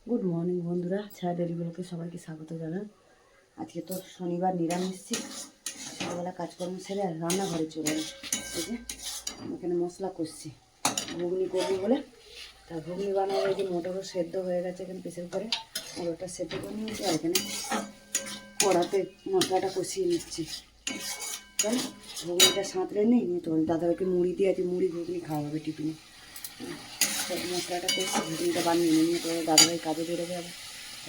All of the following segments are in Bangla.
গুড মর্নিং বন্ধুরা, ছায়া ডেলি ব্লগে সবাইকে স্বাগত জানান। আজকে তো শনিবার, নিরামিষ। সকালবেলা কাজকর্ম সেরে আর রান্নাঘরে চলে এলাম। এই যে এখানে মশলা কষছি ঘুগনি করবো বলে। তা ঘুগনি বানাবো। এই যে মোটরও সেদ্ধ হয়ে গেছে, এখানে প্রেসার করে মোটরটা সেদ্ধ করে নিয়েছি। আর এখানে কড়াতে মশলাটা কষিয়ে নিচ্ছি। চল ঘুগনিটা সাঁতরে নিই, তো দাদাভাইকে মুড়ি দিয়ে আছে, মুড়ি ঘুগনি খাওয়া হবে টিফিনে। মশলাটা কষি ঘুগনিটা বানিয়ে নিয়ে পরে দাদাভাই কাজে বেরোবে, আবার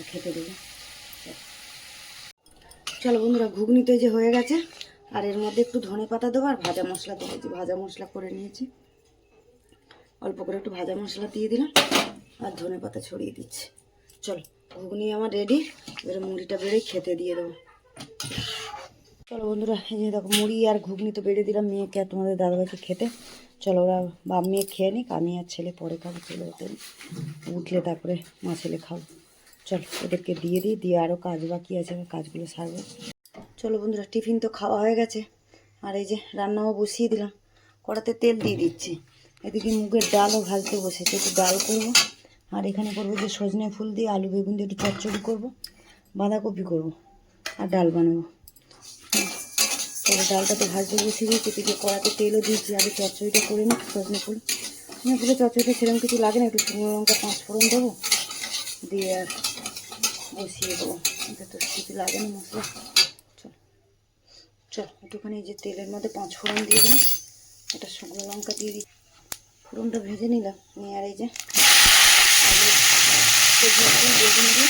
খেতে দেবে। চলো বন্ধুরা, ঘুগনি তো যে হয়ে গেছে, আর এর মধ্যে একটু ধনে পাতা দেবো আর ভাজা মশলা দেবো। ভাজা মশলা করে নিয়েছি, অল্প করে একটু ভাজা মশলা দিয়ে দিলাম আর ধনে পাতা ছড়িয়ে দিচ্ছি। চলো ঘুগনি আমার রেডি, এবারে মুড়িটা বেড়ে খেতে দিয়ে দেবো। চলো বন্ধুরা, এই যে দেখো মুড়ি আর ঘুগনি তো বেড়ে দিলাম মেয়েকে আর তোমাদের দাদাভাইকে খেতে। চলো ওরা বাপ মেয়ে খেয়ে নিক, আমি আর ছেলে পরে খাবো। ছেলে উঠলে তারপরে মা ছেলে খাবো। চলো ওদেরকে দিয়ে দিই, দিয়ে আরও কাজ বাকি আছে, কাজগুলো সারবো। চলো বন্ধুরা, টিফিন তো খাওয়া হয়ে গেছে, আর এই যে রান্নাও বসিয়ে দিলাম। কড়াতে তেল দিয়ে দিচ্ছি। এদিকে মুগের ডালও ভাজতে বসেছে, একটু ডাল করবো। আর এখানে করবো যে সজনে ফুল দিয়ে আলু বেগুন দিয়ে একটু চচ্চড়ি করবো, বাঁধাকপি করবো আর ডাল বানাবো। তবে ডালটা তো ভাজতে বসিয়ে দিয়েছি, এদিকে কড়াতে তেলও দিয়েছি। আগে চচ্চড়িটা করে নিই। সজনে ফুলে চচ্চড়িটা সেরকম কিছু লাগে না, একটু শুকনো লঙ্কা 5 ফোড়ন দেবো, দিয়ে আর বসিয়ে দেবো। এটা তো কিছু লাগে না মশলা। চল একটুখানি এই যে তেলের মধ্যে 5 ফোড়ন দিয়ে দিলাম, এটা শুকনো লঙ্কা দিয়ে দিই। ফোড়নটা ভেজে নিলাম, নিয়ে আর এই যে আলু বেগুন দিয়ে দিলাম,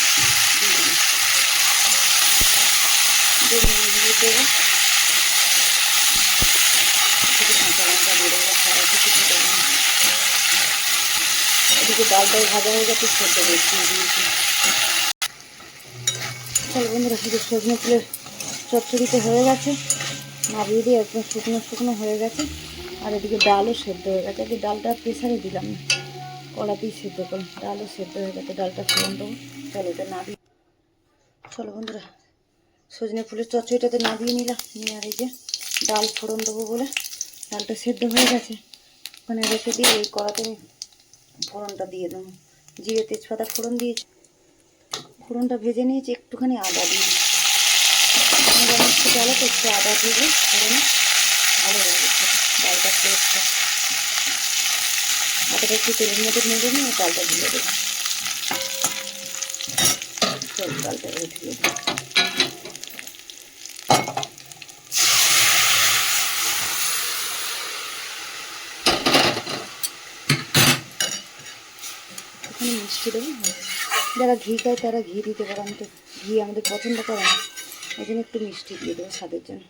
দেবো কাঁচা লঙ্কা দিয়ে দেবো, সারা কিছু দেবো। এদিকে ডালটাও ভাজা হয়ে গেছে, সেদ্ধ বসিয়ে দিয়েছি। চলো বন্ধুরা, শুধু সজনে ফুলের চচ্চড়িতে হয়ে গেছে, নাবিয়ে দিয়ে একদম শুকনো শুকনো হয়ে গেছে। আর এদিকে ডালও সেদ্ধ হয়ে গেছে। এদিকে ডালটা প্রেসারে দিলাম না, কড়াতেই সেদ্ধ করলাম। ডালও সেদ্ধ হয়ে গেছে, ডালটা ফোড়ন দেবো। চলো এটা নাবিয়ে, চলো বন্ধুরা সজনে ফুলের চচ্চড়িটাতে নাবিয়ে নিলাম, নিয়ে আর এই যে ডাল ফোড়ন দেবো বলে ডালটা সেদ্ধ হয়ে গেছে, ওখানে রেখে দিয়ে এই কড়াতে আমি ফোড়নটা দিয়ে দেবো। জিরে তেজপাতা ফোড়ন দিয়েছি, ফোড়নটা ভেজে নিয়েছি। একটুখানি আদা দিয়ে ডালে তো একটু আদা দিলে ফোড়নে ভালো লাগে ডালটা টেস্টটা। আদাটা একটু তেলের মধ্যে নেড়ে নিয়ে ডালটা ঢেলে দেবো। চল ডালটা ঢেলে দেবো। এখানে মিষ্টি দেবো, যারা ঘি খায় তারা ঘি দিতে পারে। আমি তো ঘি আমাদের পছন্দ করে না, এই জন্য একটু মিষ্টি দিয়ে দেবো স্বাদের জন্য।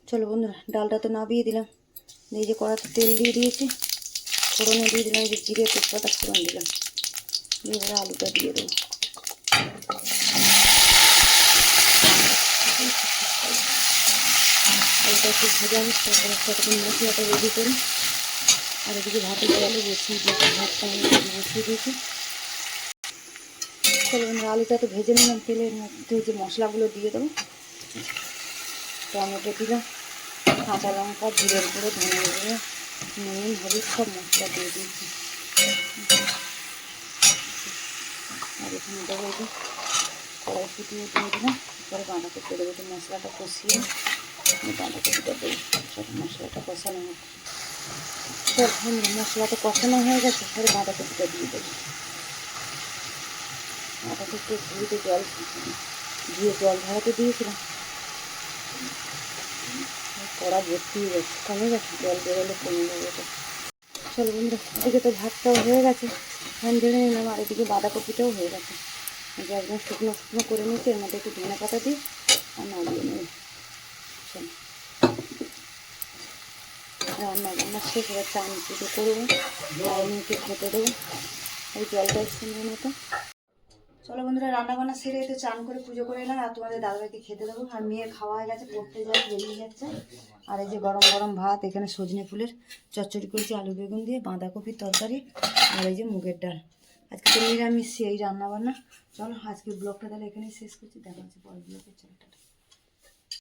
চলো বন্ধুরা, ডালটা তো নাবিয়ে দিলাম, এই যে কড়াতে তেল দিয়ে দিয়েছি, ফোড়নে দিয়ে দিলাম যে জিরে তেজপাতা ফোড়ন দিলাম, দিয়ে এবারে আলুটা দিয়ে দেবো। আলুটা একটু ভেজে আমি তারপরে ততক্ষণ মশলাটা রেডি করি। আর এদিকে ভাতের জলে বসিয়ে দিয়েছি, ভাতটা আমি বসিয়ে দিয়েছি। চলো আলুটা তো ভেজে নিলাম, তেলের মধ্যে যে মশলাগুলো দিয়ে দেবো। টমেটো দিলাম, কাঁচা লঙ্কা, জিরের গুঁড়ো, ধনের গুঁড়ো, নুন, হলুদ সব মশলা দিয়ে দিয়েছি। আর এখানে দেবো এই যে কড়াইশুঁটিও দিয়ে দিলাম, পরে বাঁধাকপি দেবো। তো মশলাটা কষিয়ে বাঁধাকপিটা দেবো, সব মশলাটা কষানো হোক। সব মশলাটা কষানো হয়ে গেছে, পরে বাঁধাকপিটা দিয়ে দেবো। বাঁধাকপি ধুয়ে জল দিয়ে জল ঝরাতে দিয়েছিলাম, কড়া ভর্তি হয়ে গেছে, কমে গেছে, জল বেরোলে কমে যাবে। চলো বন্ধুরা, এদিকে তো ভাতটাও হয়ে গেছে, ফ্যান ঝেড়ে নিলাম। আর এদিকে বাঁধাকপিটাও হয়ে গেছে, একদম শুকনো শুকনো করে নিয়েছি। এর মধ্যে একটু ধনে পাতা দিই আর নাড়িয়ে নেব। রান্না শেষ, এবার চান পুজো করবো, মেয়েকে খেতে দেবো। ওই জলটা সুন্দর মতো। চলো বন্ধুরা, রান্নাবান্না সেরে তো চান করে পুজো করে এলাম, আর তোমাদের দাদাভাইকে খেতে দেবো। আর মেয়ের খাওয়া হয়ে গেছে, পড়তে যায়, বেরিয়ে যাচ্ছে। আর এই যে গরম গরম ভাত, এখানে সজনে ফুলের চচ্চড়ি করেছি আলু বেগুন দিয়ে, বাঁধাকপির তরকারি, আর এই যে মুগের ডাল। আজকে তো নিরামিষ এই রান্নাবান্না। চলো আজকে ব্লগটা তাহলে এখানেই শেষ করছি, দেখা হচ্ছে পরের ব্লগে। চলো টাটা।